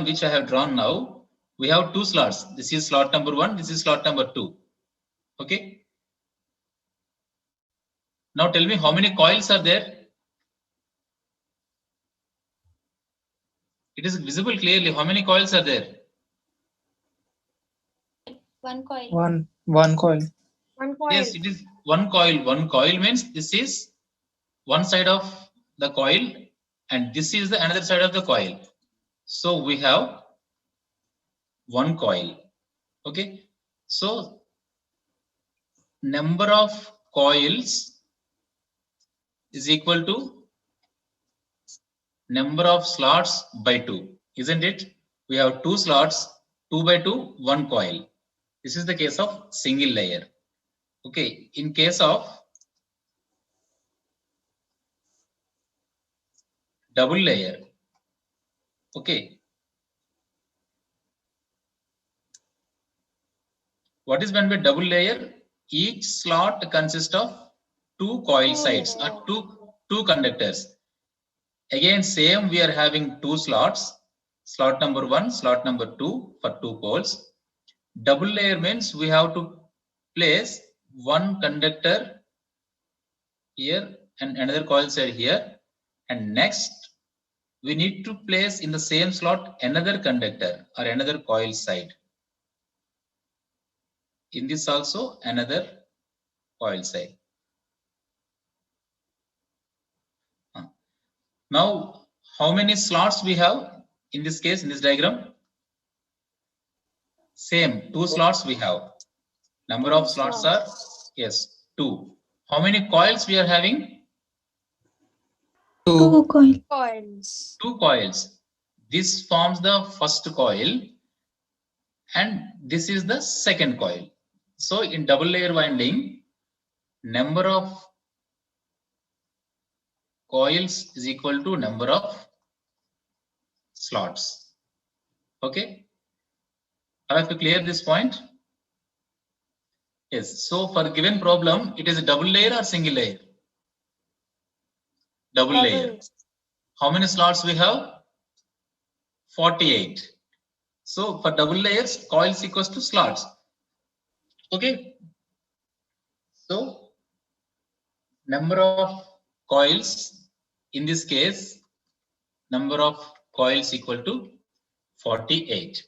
which I have drawn now, we have two slots. This is slot number 1, this is slot number 2. Okay. Now tell me how many coils are there? It is visible clearly. How many coils are there? One coil. One coil. One coil. Yes, it is one coil. One coil means this is one side of the coil and this is the another side of the coil. So we have one coil. Okay. So number of coils is equal to number of slots by 2, isn't it? We have 2 slots, 2 by 2, 1 coil. This is the case of single layer. Okay, in case of double layer, okay, what is meant by double layer? Each slot consists of 2 coil sides or two conductors. Again, same, we are having 2 slots, slot number 1, slot number 2 for 2 poles. Double layer means we have to place one conductor here and another coil side here, and next we need to place in the same slot another conductor or another coil side. In this also another coil side. Now, how many slots we have in this case, in this diagram? Same, 2 slots we have. Number of slots are, yes, 2. How many coils we are having? 2 coils. 2 coils. This forms the first coil and this is the second coil. So in double layer winding, number of coils is equal to number of slots. Okay. I have to clear this point. Yes. So for the given problem, it is a double layer or single layer? Double layer. How many slots we have? 48. So for double layers, coils equals to slots. Okay. So number of coils, in this case, number of coils equal to 48.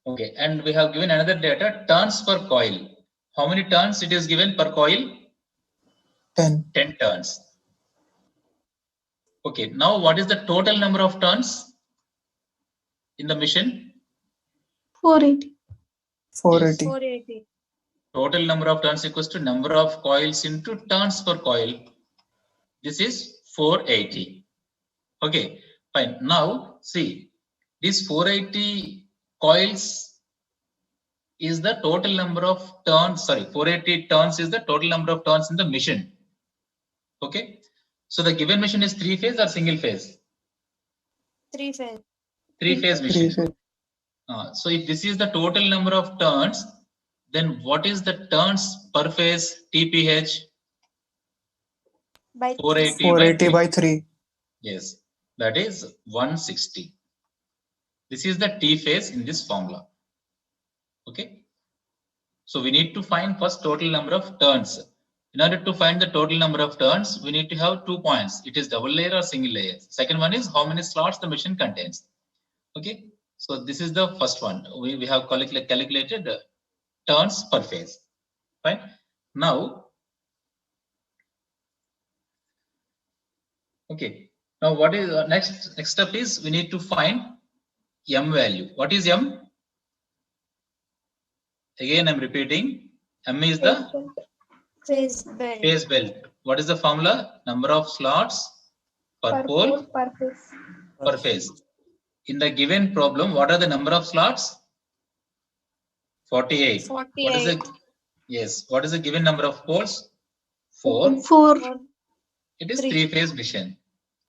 Okay, and we have given another data, turns per coil. How many turns it is given per coil? 10. 10 turns. Okay, now what is the total number of turns in the machine? 480. Yes. 480. Total number of turns equals to number of coils into turns per coil. This is 480. Okay, fine. Now see, this 480 coils is the total number of turns. Sorry, 480 turns is the total number of turns in the machine. Okay, so the given machine is 3-phase or single phase? 3-phase. 3-phase machine. So if this is the total number of turns, then what is the turns per phase TPH? By 480 by 3. Yes, that is 160. This is the T phase in this formula. Okay. So we need to find first total number of turns. In order to find the total number of turns, we need to have 2 points. It is double layer or single layer. Second one is how many slots the machine contains. Okay. So this is the first one. We have calculated turns per phase. Right. Now, okay. Now what is next step is we need to find M value. What is M? Again, I'm repeating. M is the phase belt. phase belt. What is the formula? Number of slots per pole per phase. In the given problem, what are the number of slots? 48. 48. What is the, yes, what is the given number of poles? 4. 4. It is 3. 3-phase machine.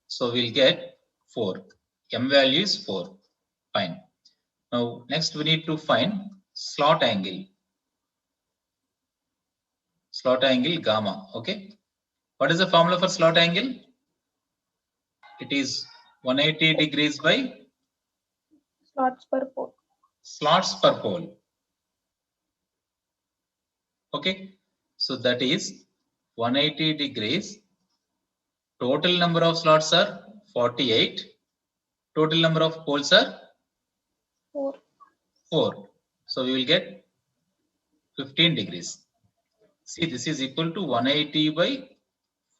So we'll get 4. M value is 4. Fine. Now next we need to find slot angle. Slot angle gamma. Okay. What is the formula for slot angle? It is 180 degrees by slots per pole. Slots per pole. Okay, so that is 180 degrees. Total number of slots are 48. Total number of poles are 4. 4. So we will get 15 degrees. See, this is equal to 180 by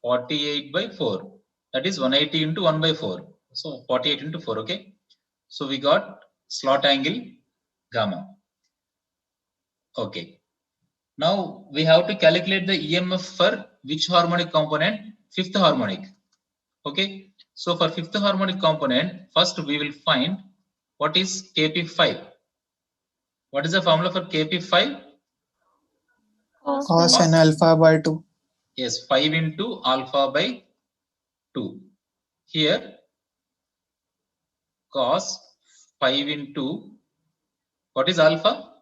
48 by 4. That is 180 into 1 by 4. So 48 into 4. Okay. So we got slot angle gamma. Okay. Now we have to calculate the EMF for which harmonic component? Fifth harmonic. Okay. So for fifth harmonic component, first we will find what is Kp5. What is the formula for Kp5? Cos n alpha by 2. Yes, 5 into alpha by 2. Here, cos 5 into, what is alpha?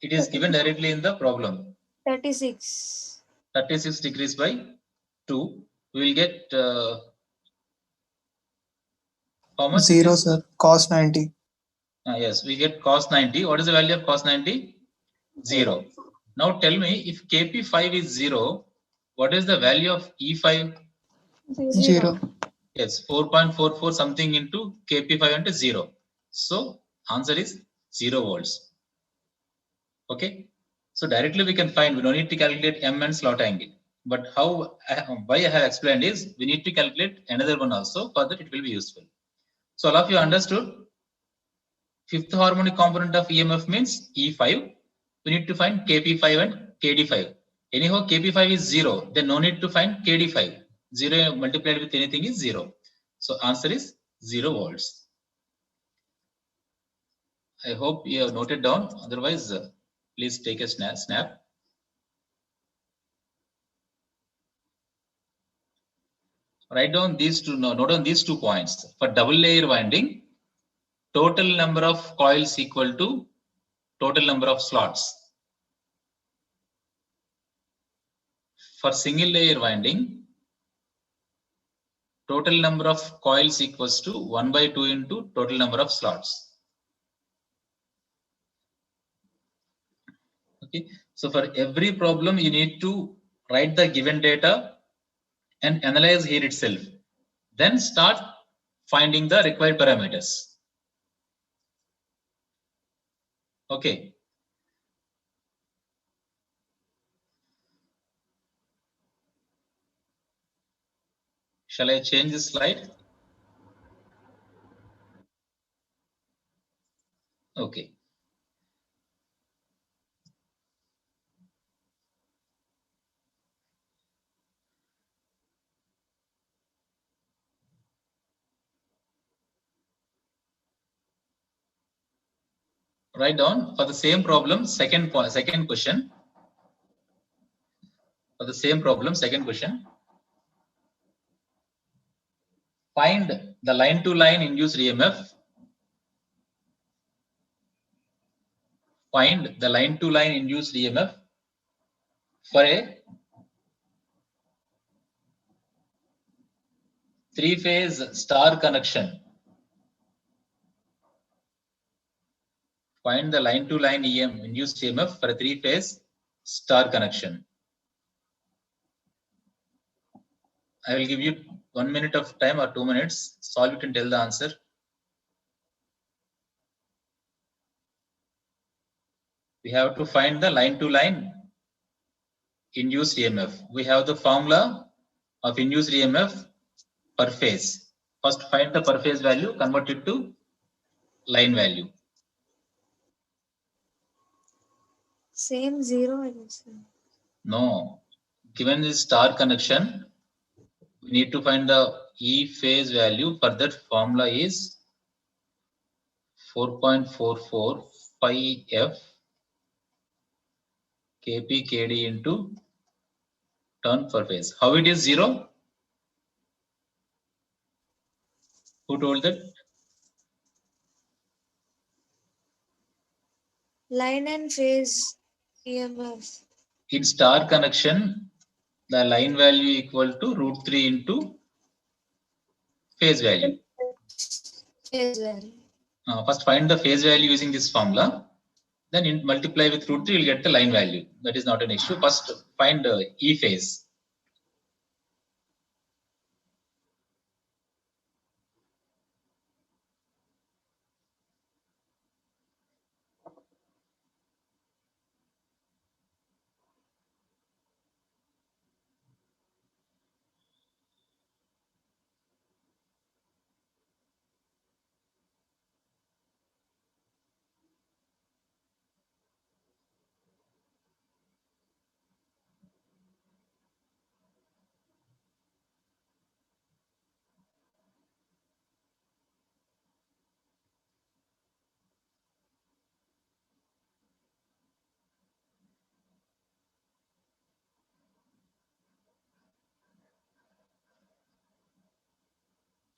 It is given directly in the problem. 36. 36 degrees by 2. We will get how much? 0, sir. Cos 90. Yes, we get cos 90. What is the value of cos 90? 0. Now tell me, if Kp5 is 0, what is the value of E5? 0. Yes, 4.44 something into Kp5 into 0. So answer is 0 volts. Okay. So directly we can find, we don't need to calculate M and slot angle. But why I have explained is we need to calculate another one also. For that it will be useful. So all of you understood. Fifth harmonic component of EMF means E5. We need to find Kp5 and Kd5. Anyhow, Kp5 is 0. Then no need to find Kd5. 0 multiplied with anything is 0. So answer is 0 volts. I hope you have noted down. Otherwise, please take a snap. Write down these two. Note down these 2 points. For double layer winding, total number of coils equal to total number of slots. For single layer winding, total number of coils equals to 1 by 2 into total number of slots. Okay. So for every problem, you need to write the given data and analyze here itself. Then start finding the required parameters. Okay. Shall I change this slide? Okay. Write down for the same problem, second question. For the same problem, second question. Find the line-to-line induced EMF. Find the line-to-line induced EMF for a 3-phase star connection. Find the line-to-line induced EMF for a 3-phase star connection. I will give you 1 minute of time or 2 minutes. Solve it and tell the answer. We have to find the line-to-line induced EMF. We have the formula of induced EMF per phase. First find the per phase value, convert it to line value. Same 0 answer. No. Given this star connection, we need to find the E phase value. For that formula is 4.44 pi F Kp Kd into turn per phase. How it is 0? Who told that? Line and phase EMF. In star connection, the line value equal to √3 into phase value. Phase value. First find the phase value using this formula. Then multiply with root 3, you'll get the line value. That is not an issue. First find E phase.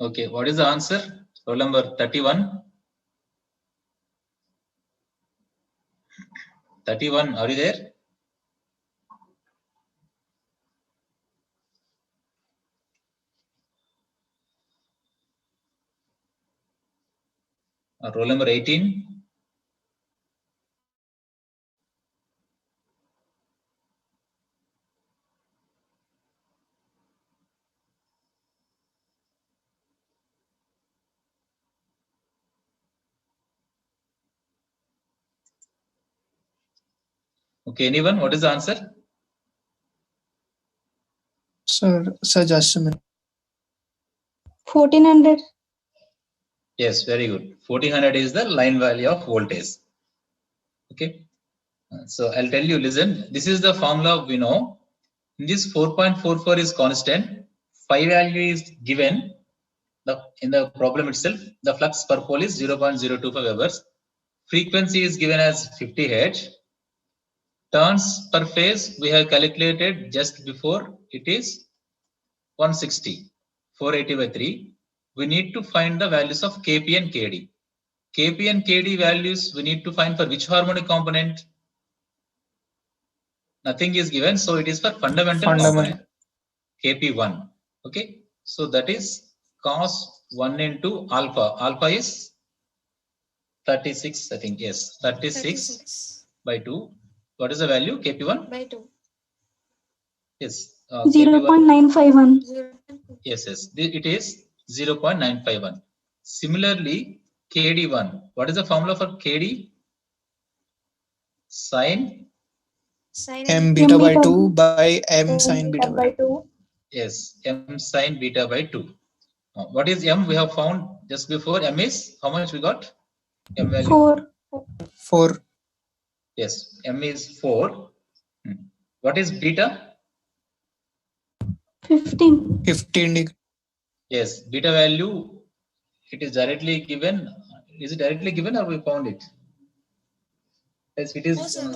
Okay, what is the answer? Roll number 31. 31, are you there? Roll number 18. Okay, anyone? What is the answer? Sir, just a minute. 1400. Yes, very good. 1400 is the line value of voltage. Okay. So I'll tell you, listen, this is the formula we know. In this 4.44 is constant. Phi value is given in the problem itself. The flux per pole is 0.025 Webers. Frequency is given as 50 Hz. Turns per phase we have calculated just before, it is 160. 480 by 3. We need to find the values of Kp and Kd. Kp and Kd values we need to find for which harmonic component? Nothing is given, so it is for fundamental component. Kp1. Okay, so that is cos 1 into alpha. Alpha is 36, I think. Yes, 36 by 2. What is the value? Kp1 by 2. Yes. 0.951. 0.2. Yes, it is 0.951. Similarly, Kd1. What is the formula for Kd? Sine. Sin M beta by 2 by M M sine beta beta by by 2. Yes, M sine beta by 2. What is M? We have found just before. M is how much we got? M value? 4. 4. Yes, M is 4. What is beta? 15. 15 degree. Yes, beta value, it is directly given. Is it directly given or we found it? Yes, it is. No, sir.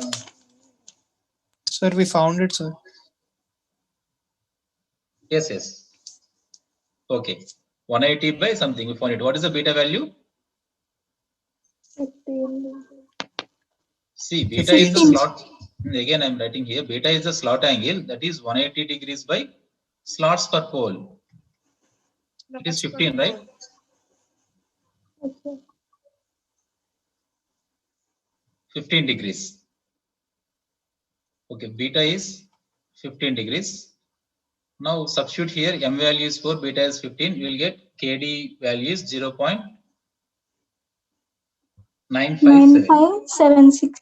Sir, we found it, sir. Yes. Okay. 180 by something, we found it. What is the beta value? 15. See, beta is the 15. slot. Again, I'm writing here. Beta is the slot angle. That is 180 degrees by slots per pole. It is 15, right? Okay. 15 degrees. Okay, beta is 15 degrees. Now substitute here. M value is 4, beta is 15. You will get Kd value is 0.957. 9576.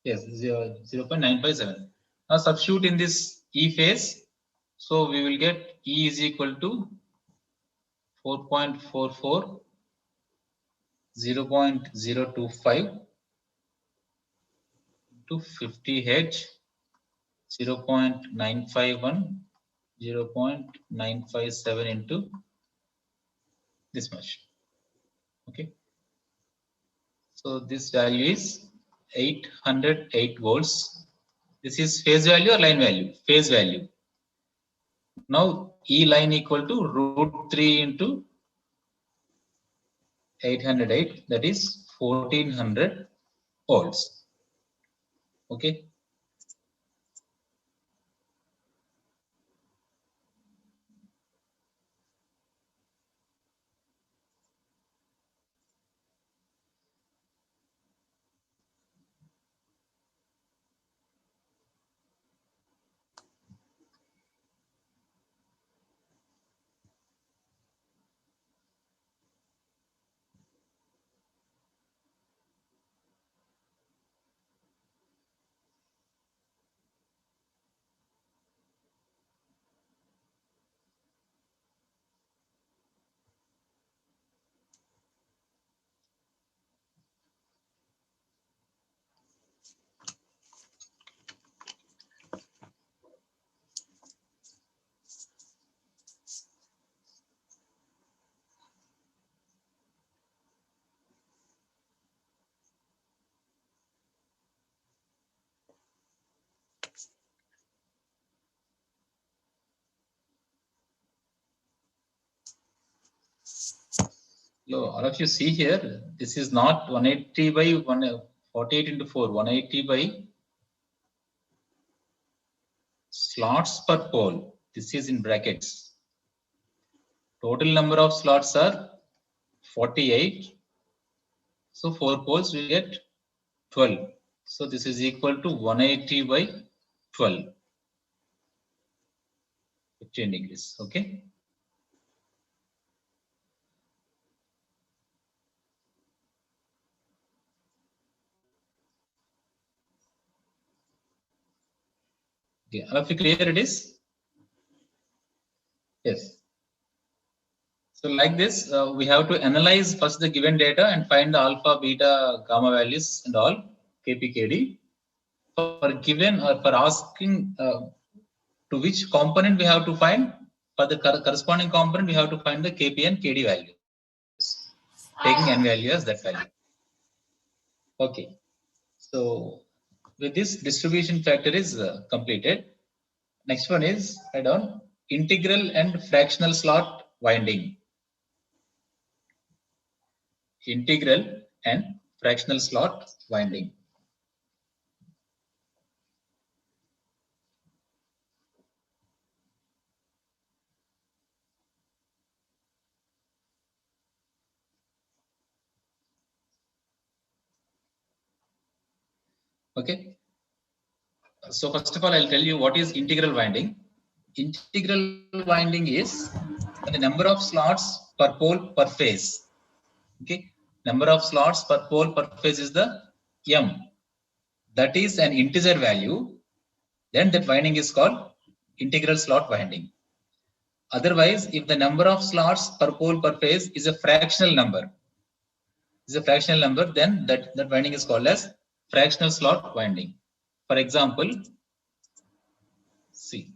Yes, 0.957. Now substitute in this E phase. So we will get E is equal to 4.44, 0.025 to 50 Hz, 0.951, 0.957 into this much. Okay. So this value is 808 volts. This is phase value or line value? Phase value. Now E line equal to root 3 into 808, that is 1400 volts. Okay. So all of you see here, this is not 180 by 48 into 4, 180 by slots per pole. This is in brackets. Total number of slots are 48. So 4 poles will get 12. So this is equal to 180 by 12. 15 degrees. Okay. Okay. All of you clear it is? Yes. So like this, we have to analyze first the given data and find the alpha, beta, gamma values and all, Kp, Kd. For given or for asking to which component we have to find, for the corresponding component, we have to find the Kp and Kd values, taking n value as that value. Okay. So with this, distribution factor is completed. Next one is add on integral and fractional slot winding. Integral and fractional slot winding. Okay. So first of all, I'll tell you what is integral winding. Integral winding is the number of slots per pole per phase. Okay. Number of slots per pole per phase is the M. That is an integer value. Then that winding is called integral slot winding. Otherwise, if the number of slots per pole per phase is a fractional number, then that winding is called as fractional slot winding. For example, see,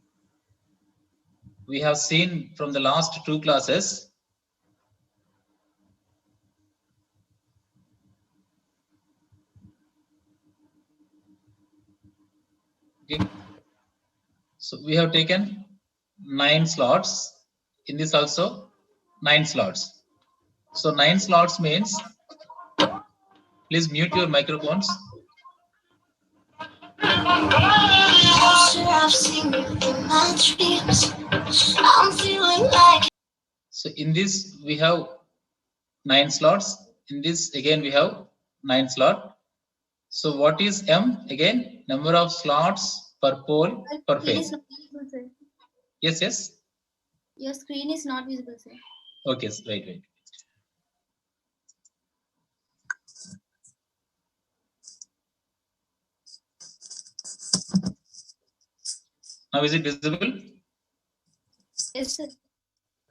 we have seen from the last 2 classes, okay. So we have taken 9 slots. In this also 9 slots. So 9 slots means, please mute your microphones. So in this we have 9 slots. In this again we have 9 slot. So what is M? Again, number of slots per pole per phase. Yes, yes. Your screen is not visible, sir. Okay, wait. Now is it visible? Yes, sir.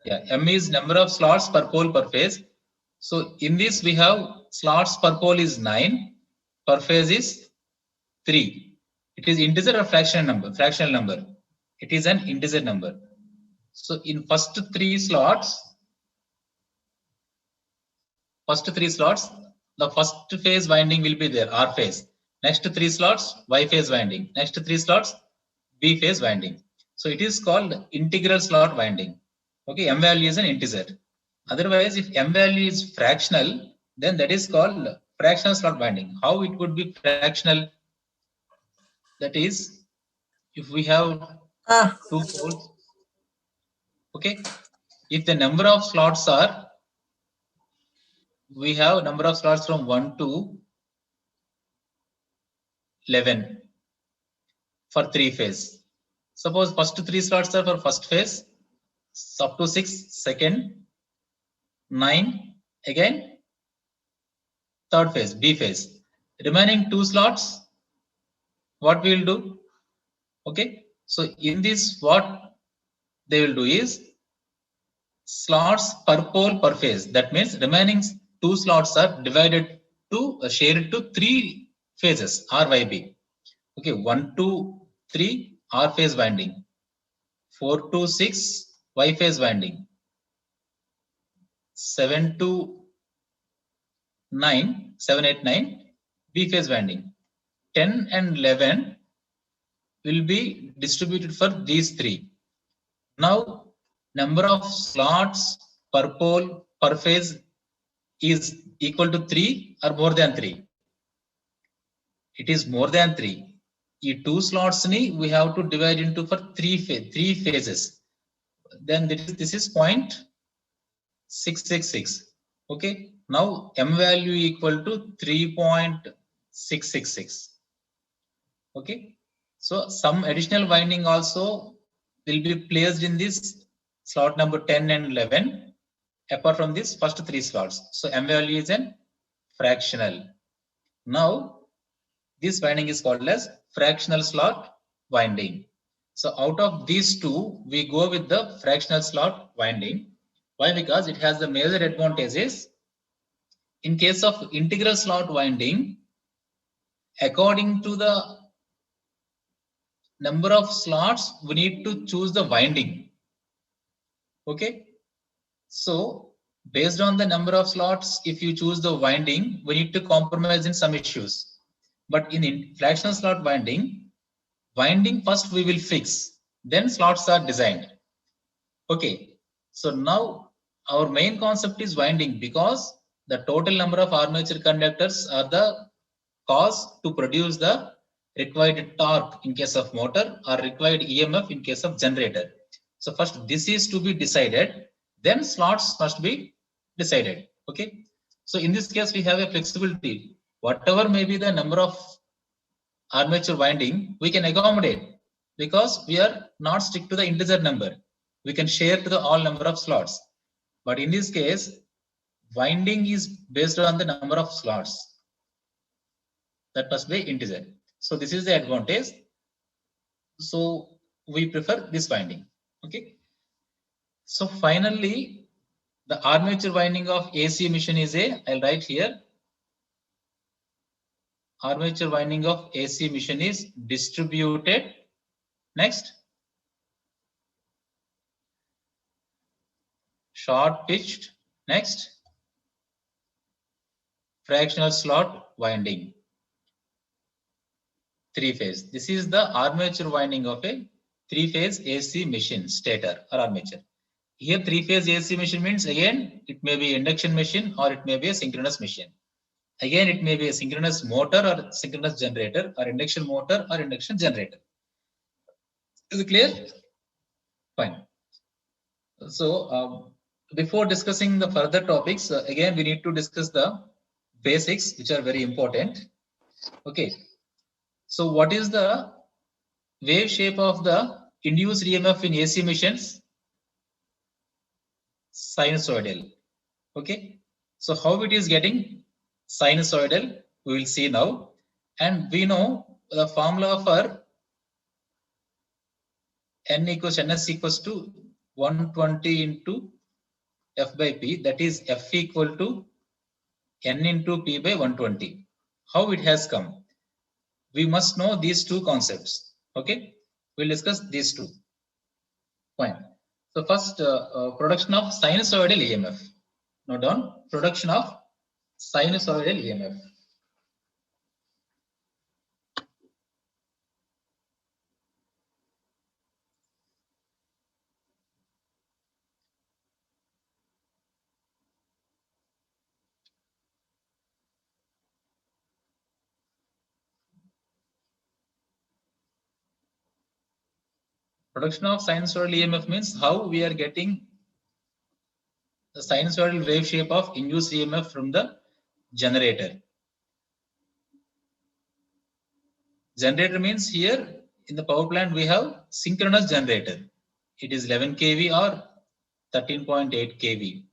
Yeah, M is number of slots per pole per phase. So in this we have slots per pole is 9, per phase is 3. It is integer or fractional number. It is an integer number. So in first 3 slots, the first phase winding will be there, R phase. Next 3 slots, Y phase winding. Next 3 slots, B phase winding. So it is called integral slot winding. Okay, M value is an integer. Otherwise, if M value is fractional, then that is called fractional slot winding. How it would be fractional? That is, if we have 2 poles, okay, if the number of slots are, we have number of slots from 1 to 11 for 3 phase. Suppose first 3 slots are for first phase, up to 6 second, 9 again third phase, B phase. Remaining 2 slots, what we will do? Okay, so in this what they will do is slots per pole per phase. That means remaining 2 slots are divided to shared to 3 phases RYB. Okay, 1 to 3 R phase winding, 4 to 6 Y phase winding, 7 to 9, 7, 8, 9 B phase winding, 10 and 11 will be distributed for these 3. Now number of slots per pole per phase is equal to 3 or more than 3? It is more than 3. ఈ 2 slots ni we have to divide into for three phases. Then this is 0.666. Okay. Now m value equal to 3.666. Okay. So some additional winding also will be placed in this slot number 10 and 11 apart from this first 3 slots. So m value is an fractional. Now this winding is called as fractional slot winding. So out of these two, we go with the fractional slot winding. Why? Because it has the major advantages. In case of integral slot winding, according to the number of slots, we need to choose the winding. Okay. So based on the number of slots, if you choose the winding, we need to compromise in some issues. But in fractional slot winding first we will fix, then slots are designed. Okay. So now our main concept is winding because the total number of armature conductors are the cause to produce the required torque in case of motor or required EMF in case of generator. So first this is to be decided, then slots must be decided. Okay. So in this case we have a flexibility. Whatever may be the number of armature winding, we can accommodate because we are not strict to the integer number. We can share to the all number of slots. But in this case, winding is based on the number of slots. That must be integer. So this is the advantage. So we prefer this winding. Okay. So finally, the armature winding of AC machine is I'll write here. Armature winding of AC machine is distributed. Next, short pitched. Next, fractional slot winding. 3-phase. This is the armature winding of a 3-phase AC machine, stator or armature. Here 3-phase AC machine means again it may be induction machine or it may be a synchronous machine. Again it may be a synchronous motor or synchronous generator or induction motor or induction generator. Is it clear? Fine. So before discussing the further topics, again we need to discuss the basics which are very important. Okay. So what is the wave shape of the induced EMF in AC machines? Sinusoidal. Okay. So how it is getting sinusoidal, we will see now. And we know the formula for ns equals to 120 into F by P, that is F equal to N into P by 120. How it has come? We must know these two concepts. Okay. We'll discuss these two. Fine. So first, production of sinusoidal EMF. Note down, production of sinusoidal EMF. Production of sinusoidal EMF means how we are getting the sinusoidal wave shape of induced EMF from the generator. Generator means here in the power plant we have synchronous generator. It is 11 kV or 13.8 kV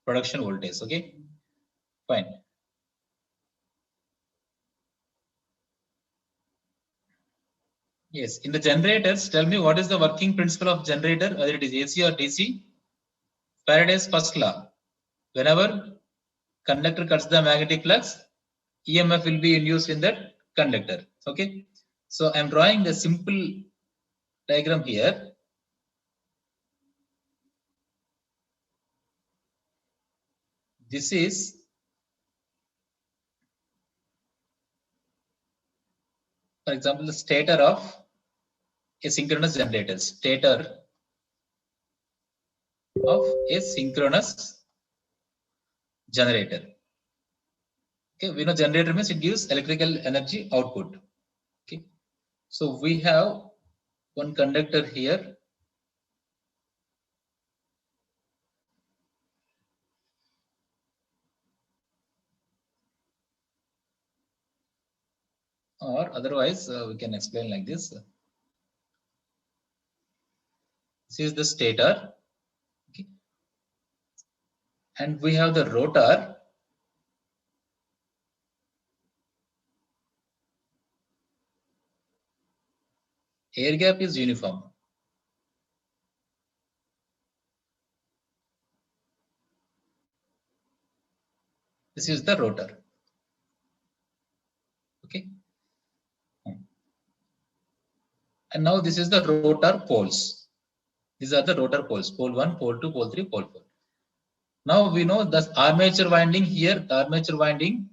production voltage. Okay, fine. Yes, in the generators, tell me what is the working principle of generator, whether it is AC or DC? Faraday's first law. Whenever conductor cuts the magnetic flux, EMF will be induced in that conductor. Okay. So I'm drawing the simple diagram here. This is for example the stator of a synchronous generator. Stator of a synchronous generator. Okay, we know generator means it gives electrical energy output. Okay, so we have one conductor here. Or otherwise, we can explain like this. This is the stator. Okay. And we have the rotor. Air gap is uniform. This is the rotor. Okay. And now this is the rotor poles. These are the rotor poles. Pole 1, pole 2, pole 3, pole 4. Now we know the armature winding here. The armature winding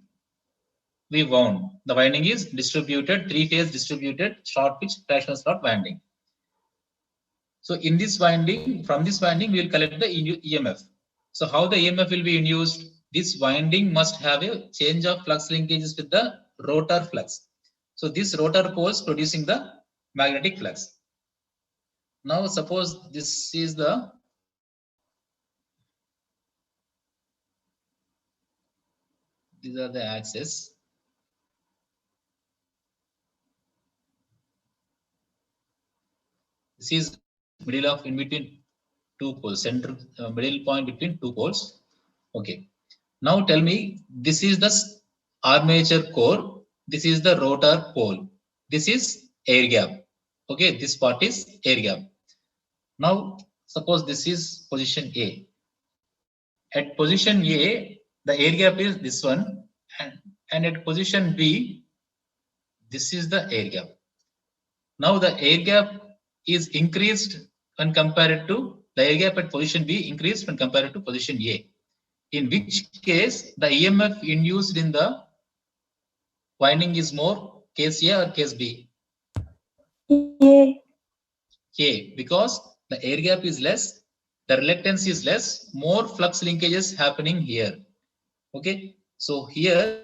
we wound. The winding is distributed, three-phase distributed, short pitch fractional slot winding. So in this winding, from this winding, we will collect the EMF. So how the EMF will be induced? This winding must have a change of flux linkages with the rotor flux. So this rotor poles producing the magnetic flux. Now suppose this is the these are the axes. This is middle of in between two poles, center middle point between two poles. Okay. Now tell me, this is the armature core. This is the rotor pole. This is air gap. Okay, this part is air gap. Now suppose this is position A. At position A, the air gap is this one, and at position B, this is the air gap. Now the air gap is increased when compared to the air gap at position B increased when compared to position A. In which case the EMF induced in the winding is more, case A or case B? A. A, because the air gap is less, the reluctance is less, more flux linkages happening here. Okay, so here,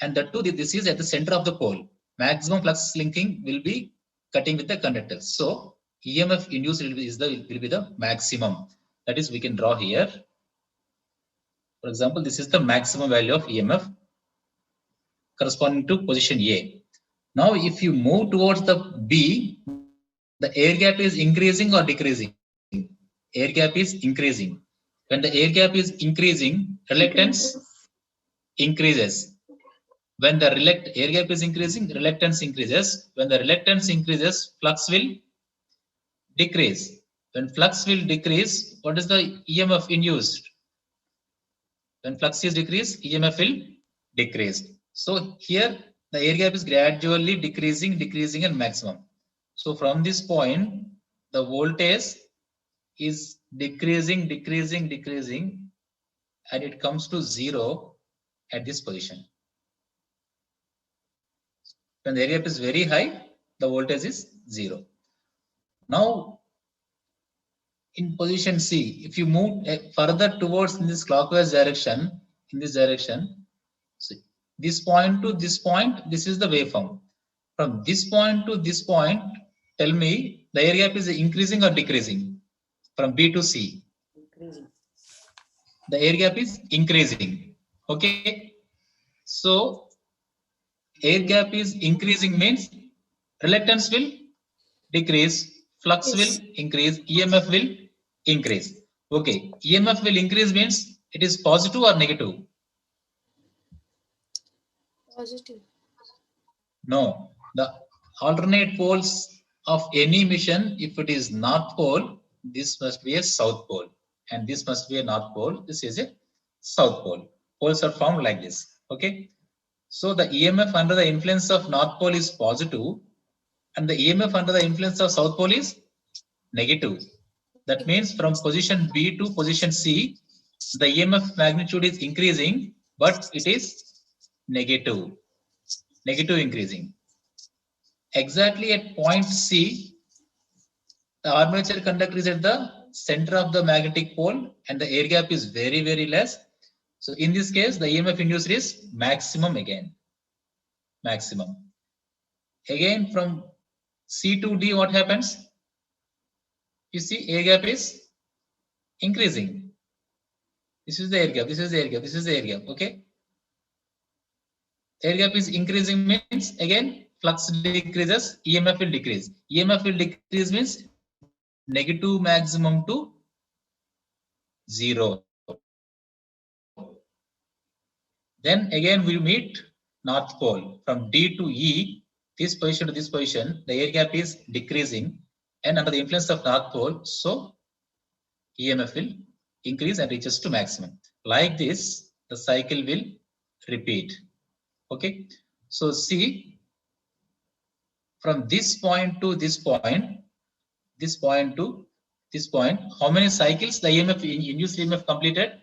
and that too, this is at the center of the pole. Maximum flux linking will be cutting with the conductor. So EMF induced will be the maximum. That is, we can draw here. For example, this is the maximum value of EMF corresponding to position A. Now, if you move towards the B, the air gap is increasing or decreasing? Air gap is increasing. When the air gap is increasing, reluctance increases. When the air gap is increasing, reluctance increases. When the reluctance increases, flux will decrease. When flux will decrease, what is the EMF induced? When flux is decreased, EMF will decrease. So here the air gap is gradually decreasing, decreasing and maximum. So from this point, the voltage is decreasing, decreasing, decreasing, and it comes to 0 at this position. When the air gap is very high, the voltage is 0. Now, in position C, if you move further towards this clockwise direction, in this direction, so this point to this point, this is the waveform. From this point to this point, tell me the air gap is increasing or decreasing? From B to C. Increasing. The air gap is increasing. Okay. So air gap is increasing means reluctance will decrease, flux will increase, EMF will increase. Okay, EMF will increase means it is positive or negative? Positive. No, the alternate poles of any mission, if it is north pole, this must be a south pole, and this must be a north pole. This is a south pole. Poles are formed like this. Okay, so the EMF under the influence of north pole is positive, and the EMF under the influence of south pole is negative. That means from position B to position C, the EMF magnitude is increasing, but it is negative increasing. Exactly at point C, the armature conductor is at the center of the magnetic pole and the air gap is very, very less. So in this case, the EMF induced is maximum again. Maximum. Again, from C to D, what happens? You see, air gap is increasing. This is the air gap. This is the air gap. This is the air gap. Okay. Air gap is increasing means again flux decreases, EMF will decrease. EMF will decrease means negative maximum to 0. Then again we meet North Pole. From D to E, this position to this position, the air gap is decreasing and under the influence of North Pole, so EMF will increase and reaches to maximum. Like this, the cycle will repeat. Okay. So see, from this point to this point, this point to this point, how many cycles the EMF induced EMF completed?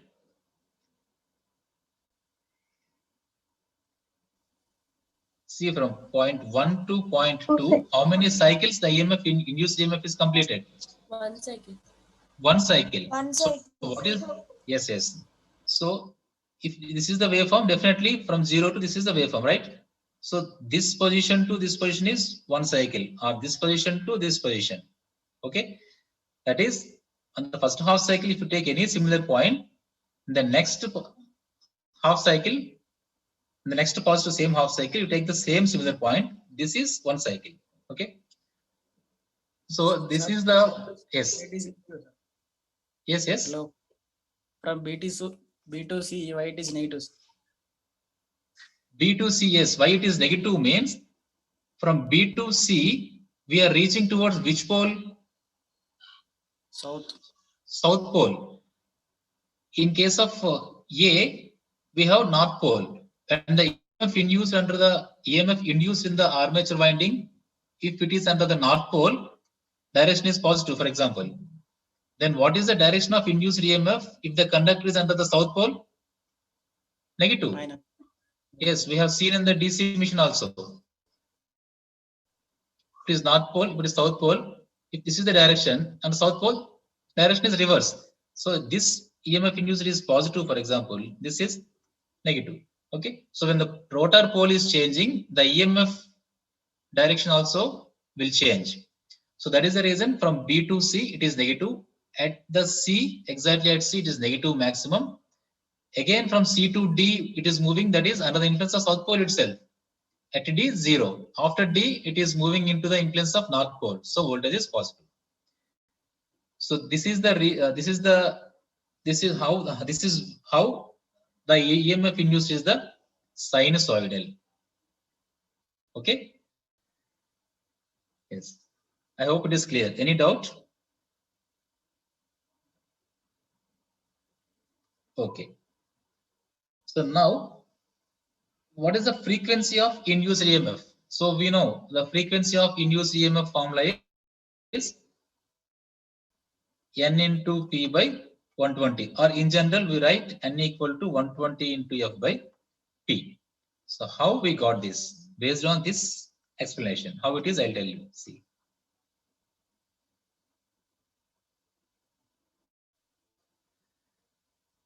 See, from point 1 to point 2, how many cycles the EMF induced EMF is completed? 1 cycle. One cycle. One So cycle. what is, yes. So if this is the waveform, definitely from 0 to this is the waveform, right? So this position to this position is one cycle, or this position to this position. Okay. That is, on the first half cycle, if you take any similar point, the next half cycle, in the next positive same half cycle, you take the same similar point. This is one cycle. Okay. So this is the, yes. Yes. Hello. From B to C, why it is negative? B to C, yes. Why it is negative means from B to C, we are reaching towards which pole? South. South pole. In case of A, we have North pole. And the EMF induced under the EMF induced in the armature winding, if it is under the North pole, direction is positive, for example. Then what is the direction of induced EMF if the conductor is under the South pole? Negative. Minus. Yes, we have seen in the DC machine also. It is North pole, but it is South pole. If this is the direction, and the South pole, direction is reverse. So this EMF induced is positive, for example. This is negative. Okay. So when the rotor pole is changing, the EMF direction also will change. So that is the reason from B to C, it is negative. At the C, exactly at C, it is negative maximum. Again, from C to D, it is moving, that is under the influence of South pole itself. At D, 0. After D, it is moving into the influence of North pole. So voltage is positive. So this is how the EMF induced is the sinusoidal. Okay. Yes. I hope it is clear. Any doubt? Okay. So now, what is the frequency of induced EMF? So we know the frequency of induced EMF formula is N into P by 120, or in general we write N equal to 120 into F by P. So how we got this? Based on this explanation, how it is, I'll tell you. See.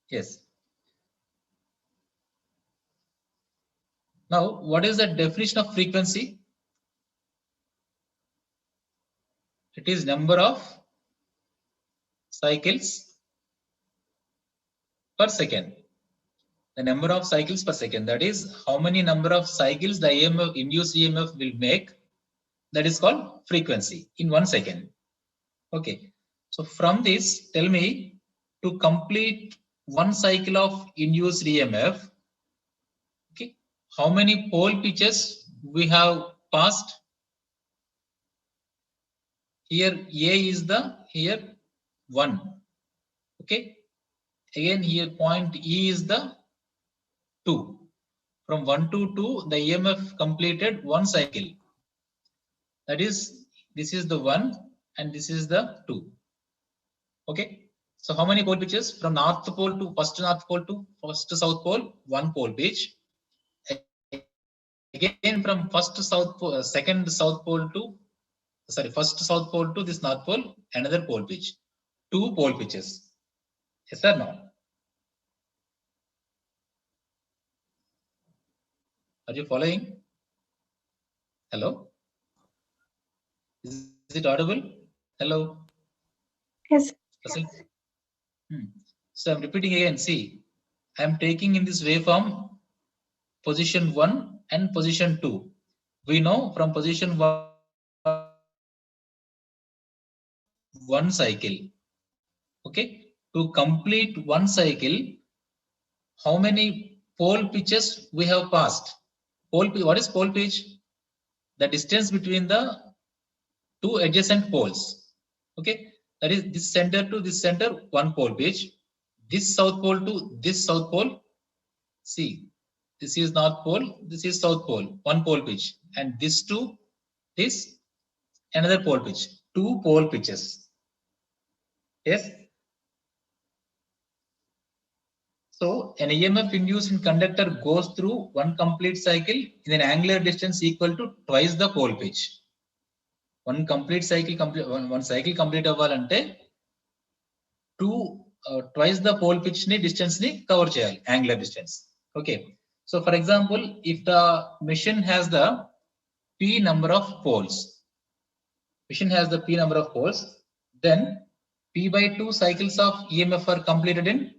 Yes. Now, what is the definition of frequency? It is number of cycles per second. The number of cycles per second. That is how many number of cycles the EMF, induced EMF will make. That is called frequency in 1 second. Okay. So from this, tell me, to complete one cycle of induced EMF, okay, how many pole pitches we have passed? Here A is the, here 1. Okay. Again here point E is the 2. From 1 to 2, the EMF completed one cycle. That is, this is the 1 and this is the 2. Okay. So how many pole pitches? From North pole to first North pole to first South pole, 1 pole pitch. Again from first South pole, second South pole to, sorry, first South pole to this North pole, another pole pitch. 2 pole pitches. Yes or no? Are you following? Hello? Is it audible? Hello? Yes. Russell? So I'm repeating again. See, I'm taking in this waveform position 1 and position 2. We know from position 1 cycle. Okay, to complete one cycle, how many pole pitches we have passed? What is pole pitch? The distance between the two adjacent poles. Okay, that is this center to this center, one pole pitch. This south pole to this south pole. See, this is north pole, this is south pole, one pole pitch, and this to this another pole pitch, 2 pole pitches. Yes. So an EMF induced in conductor goes through one complete cycle in an angular distance equal to twice the pole pitch. One complete cycle one cycle complete avvalante twice the pole pitch ni distance ni cover cheyali, angular distance. Okay. So for example, if the machine has the P number of poles, then P by 2 cycles of EMF are completed in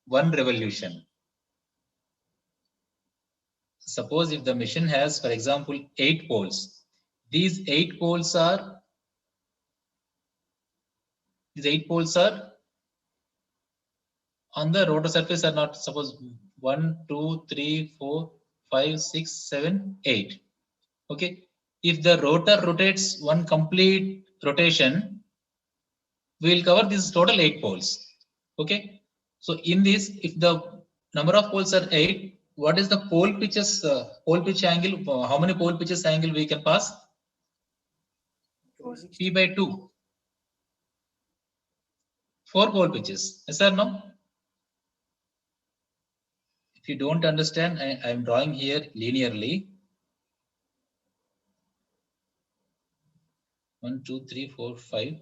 one revolution. Suppose if the machine has, for example, 8 poles, these 8 poles are on the rotor surface are not, suppose 1, 2, 3, 4, 5, 6, 7, 8. Okay. If the rotor rotates one complete rotation, we will cover this total 8 poles. Okay. So in this, if the number of poles are 8, what is the pole pitch angle? How many pole pitches angle we can pass? P by 2. 4 pole pitches. Yes or no? If you don't understand, I am drawing here linearly. 1, 2, 3, 4, 5,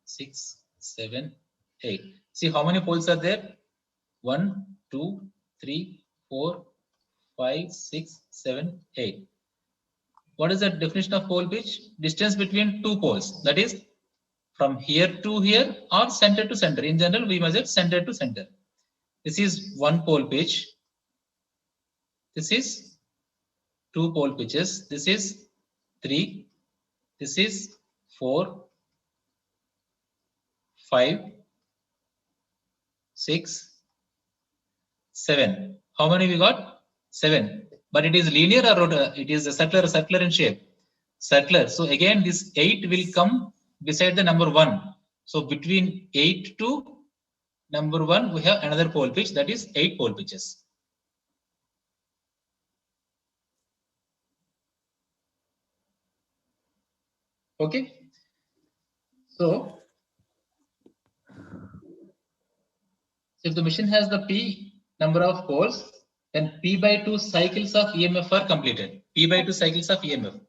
6, 7, 8. See how many poles are there? 1, 2, 3, 4, 5, 6, 7, 8. What is the definition of pole pitch? Distance between 2 poles. That is from here to here or center to center. In general, we measure center to center. This is 1 pole pitch. This is 2 pole pitches. This is 3. This is 4, 5, 6, 7. How many we got? 7. But it is linear or rotor? It is a circular in shape. Circular. So again, this 8 will come beside the number 1. So between 8 to number 1, we have another pole pitch, that is 8 pole pitches. Okay. So if the machine has the P number of poles, then P by 2 cycles of EMF are completed. P by 2 cycles of EMF.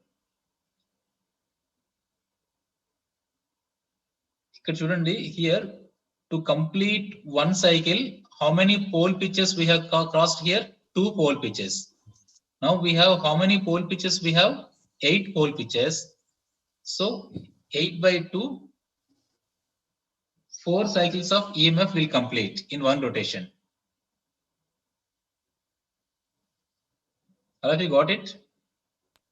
Here, chudandi, here to complete one cycle, how many pole pitches we have crossed here? 2 pole pitches. Now we have how many pole pitches we have? 8 pole pitches. So 8 by 2, 4 cycles of EMF will complete in one rotation. Have you got it?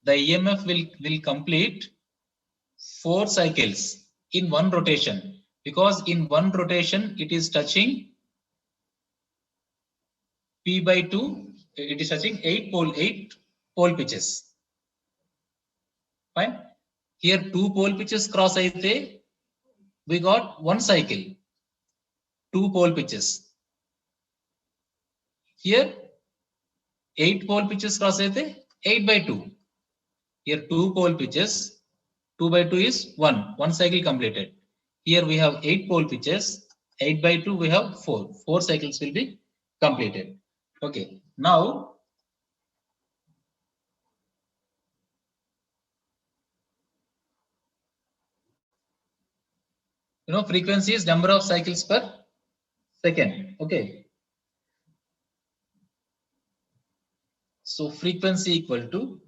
The EMF will complete 4 cycles in one rotation, because in one rotation it is touching P by 2, it is touching 8 pole pitches. Fine. Here 2 pole pitches cross aithe, we got one cycle, 2 pole pitches. Here 8 pole pitches cross aithe, 8 by 2. Here 2 pole pitches, 2 by 2 is 1 cycle completed. Here we have 8 pole pitches, 8 by 2 we have 4 cycles will be completed. Okay, now frequency is number of cycles per second. Okay. So frequency equal to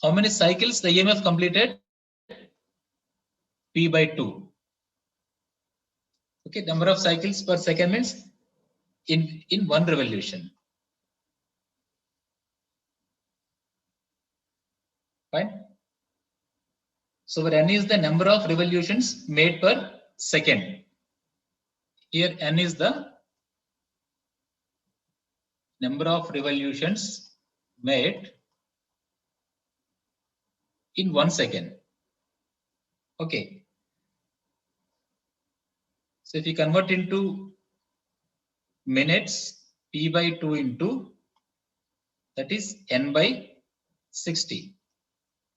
how many cycles the EMF completed? P by 2. Okay, number of cycles per second means in one revolution. Fine. So where n is the number of revolutions made per second. Here n is the number of revolutions made in 1 second. Okay. So if you convert into minutes, P by 2 into, that is n by 60.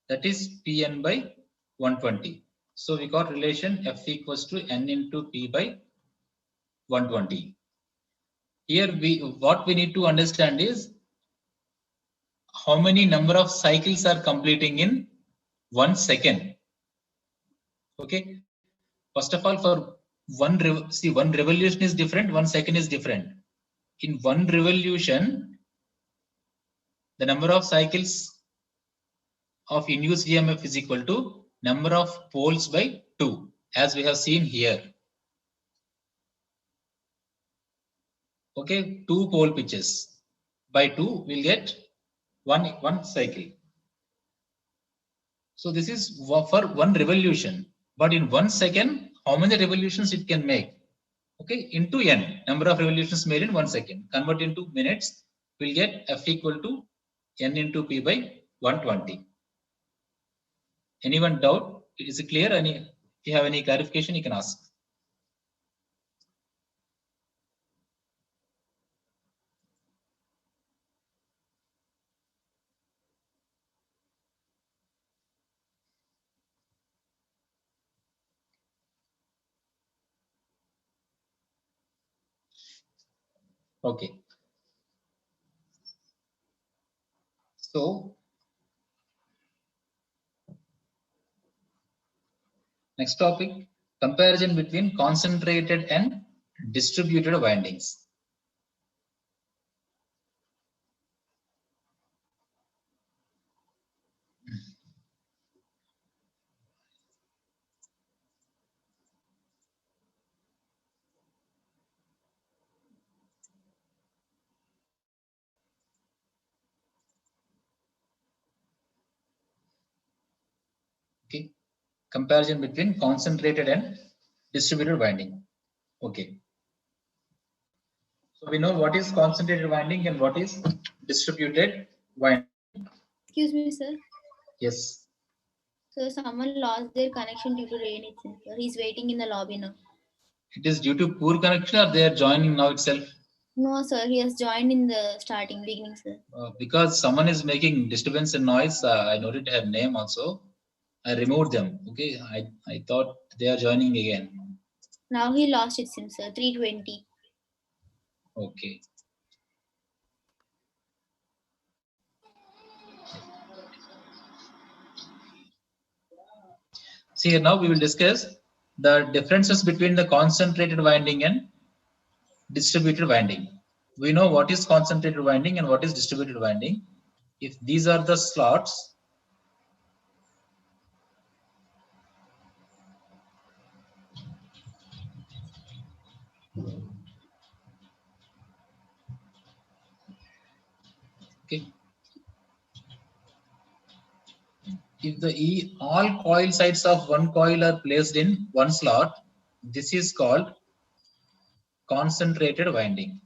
That is Pn by 120. So we got relation F equals to n into P by 120. Here what we need to understand is how many number of cycles are completing in 1 second. Okay. First of all, for one revolution is different, 1 second is different. In one revolution, the number of cycles of induced EMF is equal to number of poles by 2, as we have seen here. Okay, 2 pole pitches by 2 will get one cycle. So this is for one revolution, but in 1 second, how many revolutions it can make? Okay, into n, number of revolutions made in 1 second. Convert into minutes, we'll get F equal to n into P by 120. Anyone doubt? Is it clear? If you have any clarification, you can ask. Okay. So next topic, comparison between concentrated and distributed windings. Okay, comparison between concentrated and distributed winding. Okay. So we know what is concentrated winding and what is distributed winding. Excuse me, sir. Yes. So someone lost their connection due to rain. He's waiting in the lobby now. It is due to poor connection or they are joining now itself? No, sir. He has joined in the beginning, sir. Because someone is making disturbance and noise, I noted her name also. I removed them. Okay, I thought they are joining again. Now he lost it, sir. 320. Okay. See here, now we will discuss the differences between the concentrated winding and distributed winding. We know what is concentrated winding and what is distributed winding. If these are the slots, okay. If all coil sides of one coil are placed in one slot, this is called concentrated winding.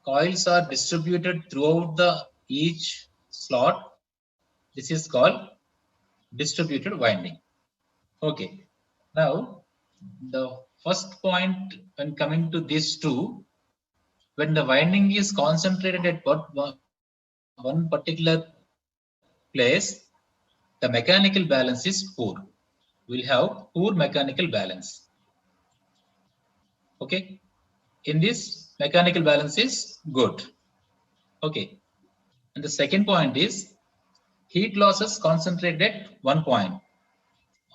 Coils are distributed throughout each slot. This is called distributed winding. Okay. Now, the first point when coming to these two, when the winding is concentrated at one particular place, the mechanical balance is poor. We'll have poor mechanical balance. Okay. In this, mechanical balance is good. Okay. And the second point is heat losses concentrated at one point.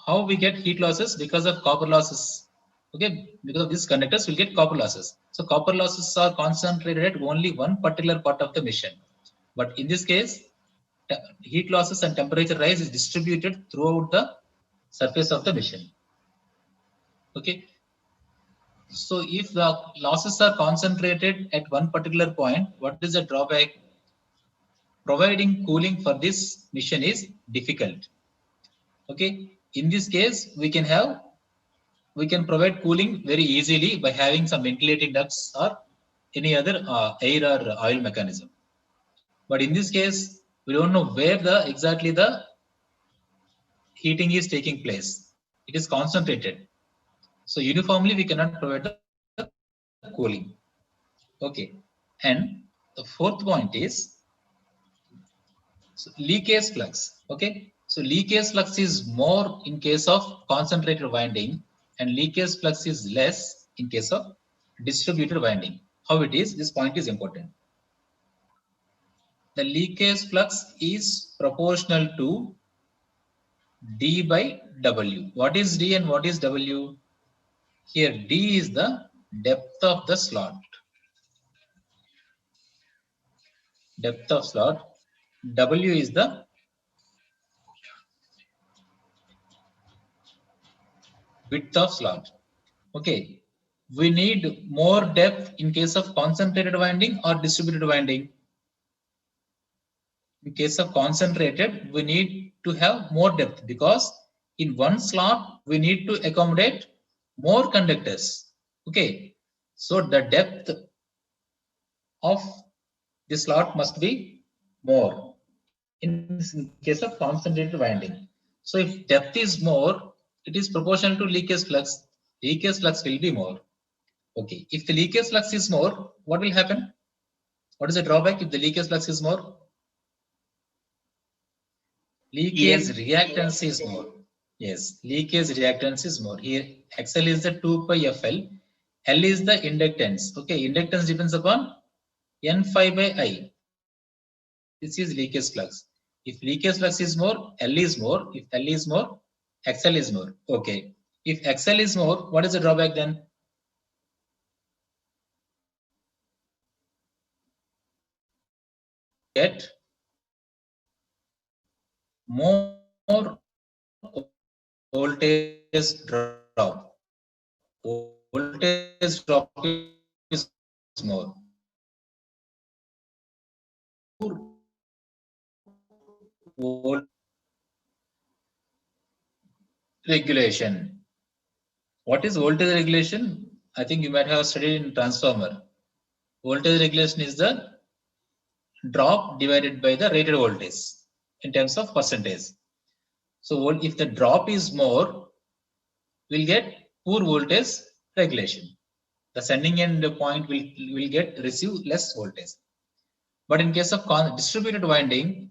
how we get heat losses? Because of copper losses. Okay, because of these conductors, we'll get copper losses. So copper losses are concentrated at only one particular part of the mission. But in this case, heat losses and temperature rise is distributed throughout the surface of the mission. Okay. So if the losses are concentrated at one particular point, what is the drawback? Providing cooling for this mission is difficult. Okay. In this case, we can provide cooling very easily by having some ventilating ducts or any other air or oil mechanism. But in this case, we don't know where exactly the heating is taking place. It is concentrated. So uniformly, we cannot provide the cooling. Okay. And the fourth point is leakage flux. Okay. So leakage flux is more in case of concentrated winding, and leakage flux is less in case of distributed winding. How it is? This point is important. The leakage flux is proportional to D by W. What is D and what is W? Here D is the depth of the slot. Depth of slot. W is the width of slot. Okay. We need more depth in case of concentrated winding or distributed winding. In case of concentrated, we need to have more depth because in one slot, we need to accommodate more conductors. Okay. So the depth of the slot must be more in case of concentrated winding. So if depth is more, it is proportional to leakage flux. Leakage flux will be more. Okay. If the leakage flux is more, what will happen? What is the drawback if the leakage flux is more? Leakage reactance is more. Yes, leakage reactance is more. Here, XL is the 2 pi FL. L is the inductance. Okay, inductance depends upon N phi by I. This is leakage flux. If leakage flux is more, L is more. If L is more, XL is more. Okay. If XL is more, what is the drawback then? Get more voltage drop. Voltage drop is more. Volt regulation. What is voltage regulation? I think you might have studied in transformer. Voltage regulation is the drop divided by the rated voltage in terms of percentage. So if the drop is more, we'll get poor voltage regulation. The sending end point will receive less voltage. But in case of distributed winding,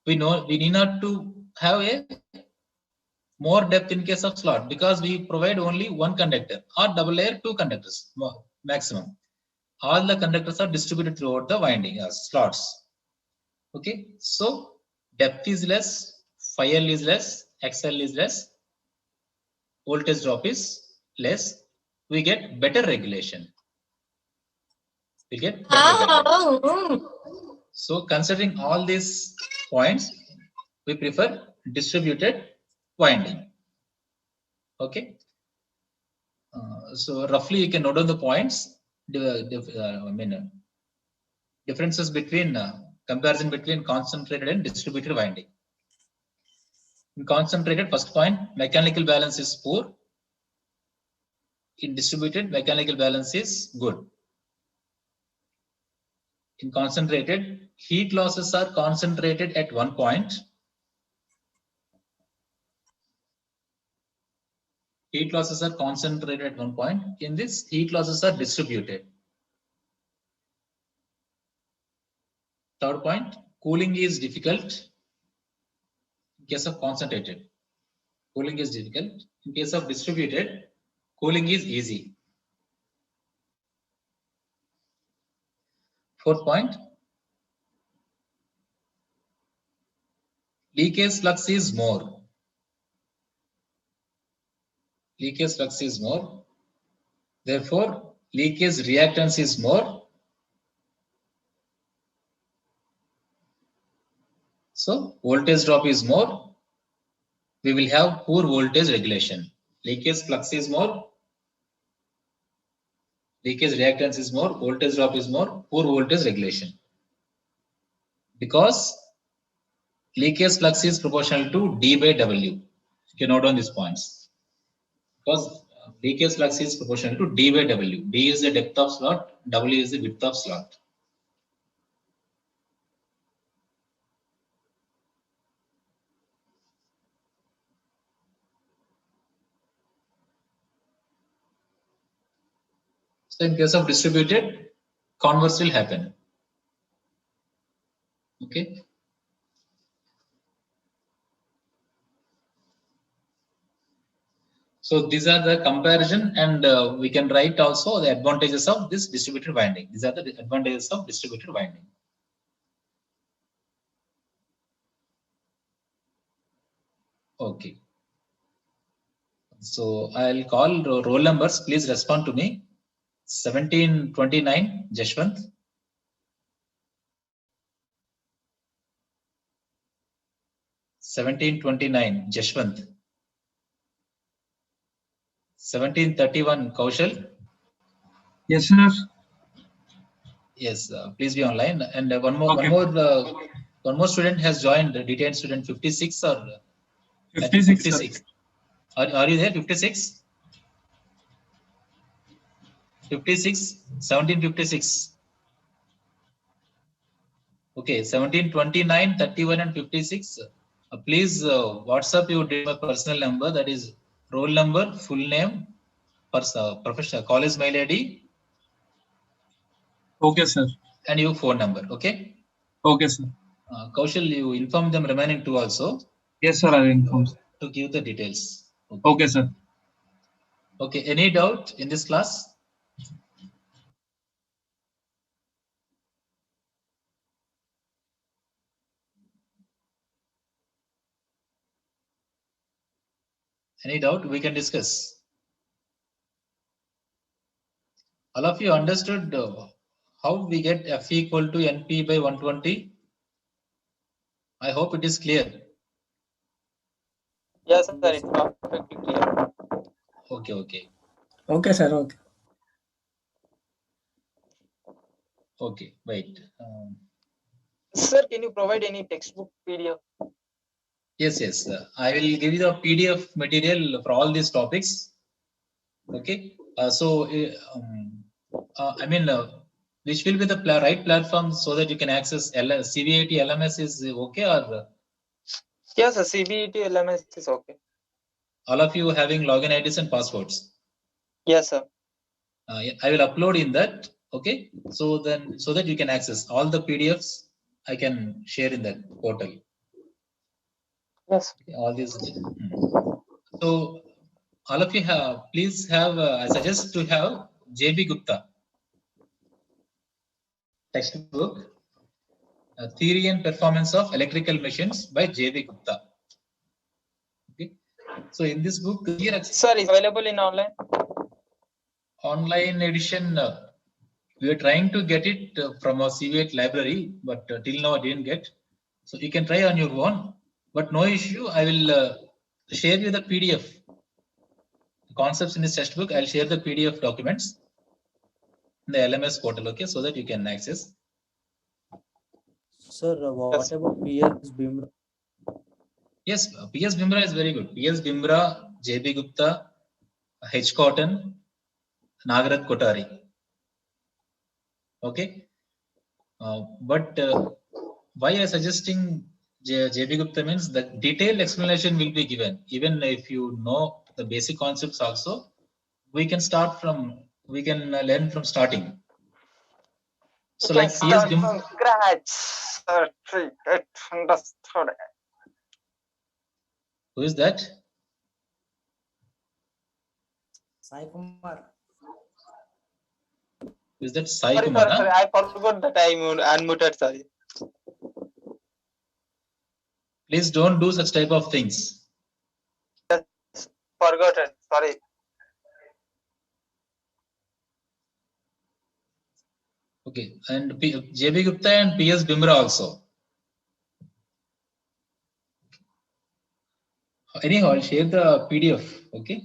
we need not to have a more depth in case of slot because we provide only one conductor or double layer 2 conductors maximum. All the conductors are distributed throughout the winding slots. Okay, so depth is less, phi L is less, XL is less, voltage drop is less. We get better regulation. We get better regulation. So considering all these points, we prefer distributed winding. Okay. So roughly you can note down the points. Differences between comparison between concentrated and distributed winding. In concentrated, first point, mechanical balance is poor. In distributed, mechanical balance is good. In concentrated, heat losses are concentrated at one point. Heat losses are concentrated at one point. In this, heat losses are distributed. Third point, cooling is difficult in case of concentrated. Cooling is difficult. In case of distributed, cooling is easy. Fourth point, leakage flux is more. Leakage flux is more. Therefore, leakage reactance is more. So, voltage drop is more. We will have poor voltage regulation. Leakage flux is more. Leakage reactance is more. Voltage drop is more. Poor voltage regulation. Because leakage flux is proportional to D by W. You can note down these points. Because leakage flux is proportional to D by W. D is the depth of slot, W is the width of slot. So in case of distributed, converse will happen. Okay. So these are the comparison, and we can write also the advantages of this distributed winding. These are the advantages of distributed winding. Okay. So I'll call roll numbers. Please respond to me. 1729, Jashwant. 1729, Jashwant. 1731, Kaushal. Yes, sir. Yes, please be online. And one Okay. more student has joined. Detained student 56 or 56, sir. 56. Are you there? 56. 56. 1756. Okay, 1729, 31, and 56. Please WhatsApp you my personal number, that is roll number, full name, professional college mail ID, Okay, sir. and your phone number. Okay. Okay, sir. Kaushal, you inform them remaining two also. Yes, sir. I will inform. To give the details. Okay, sir. Okay. Any doubt in this class? Any doubt? We can discuss. All of you understood how we get F equal to NP by 120? I hope it is clear. Yes, sir. It's perfectly clear. Okay, okay. Okay, sir. Okay. Okay, wait. Sir, can you provide any textbook PDF? Yes, yes. I will give you the PDF material for all these topics. Okay. Which will be the right platform so that you can access CVIT LMS is okay, or? Yes, sir. CBET LMS is okay. All of you having login IDs and passwords? Yes, sir. I will upload in that. Okay. So that you can access all the PDFs. I can share in that portal. Yes. Okay, all these. So all of you please have. I suggest to have JB Gupta textbook, Theory and Performance of Electrical Machines by JB Gupta. Okay. So in this book, here, sir, is available in online edition. We are trying to get it from our CVIT library, but till now I didn't get. So you can try on your own, but no issue. I will share you the PDF. The concepts in this textbook, I'll share the PDF documents in the LMS portal, okay, so that you can access. Sir, what about PS Bimra? Yes, PS Bimra is very good. PS Bimra, JB Gupta, H. Cotton, Nagaraj Kotari. Okay. But why I suggesting JB Gupta means the detailed explanation will be given. Even if you know the basic concepts also, we can learn from starting. So like PS Bimra. Scratch. Understood. Who is that? Sai Kumar. Who is that? Sai Sorry, Kumar? sorry, I forgot that I unmuted. Sorry. Please don't do such type of things. Forgotten. Sorry. Okay, and JB Gupta and PS Bimra also. Anyhow, I'll share the PDF. Okay,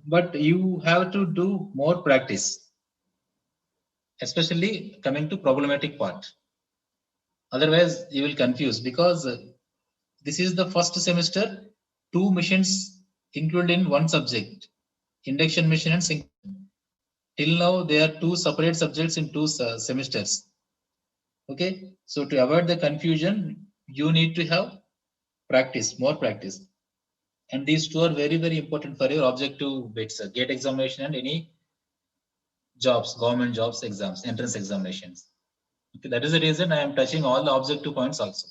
but you have to do more practice, especially coming to problematic part. Otherwise, you will confuse because this is the first semester. 2 missions included in one subject, induction mission and sync. Till now, there are 2 separate subjects in 2 semesters. Okay, so to avoid the confusion, you need to have practice, more practice. And these 2 are very, very important for your objective bits, GATE examination and any jobs, government jobs exams, entrance examinations. Okay, that is the reason I am touching all the objective points also.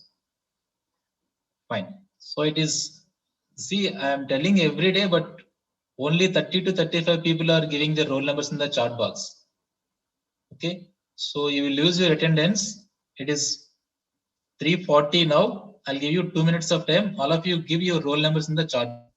Fine. So it is, see, I am telling every day, but only 30 to 35 people are giving their roll numbers in the chat box. Okay, so you will lose your attendance. It is 3:40 now. I'll give you 2 minutes of time. All of you give your roll numbers in the chat.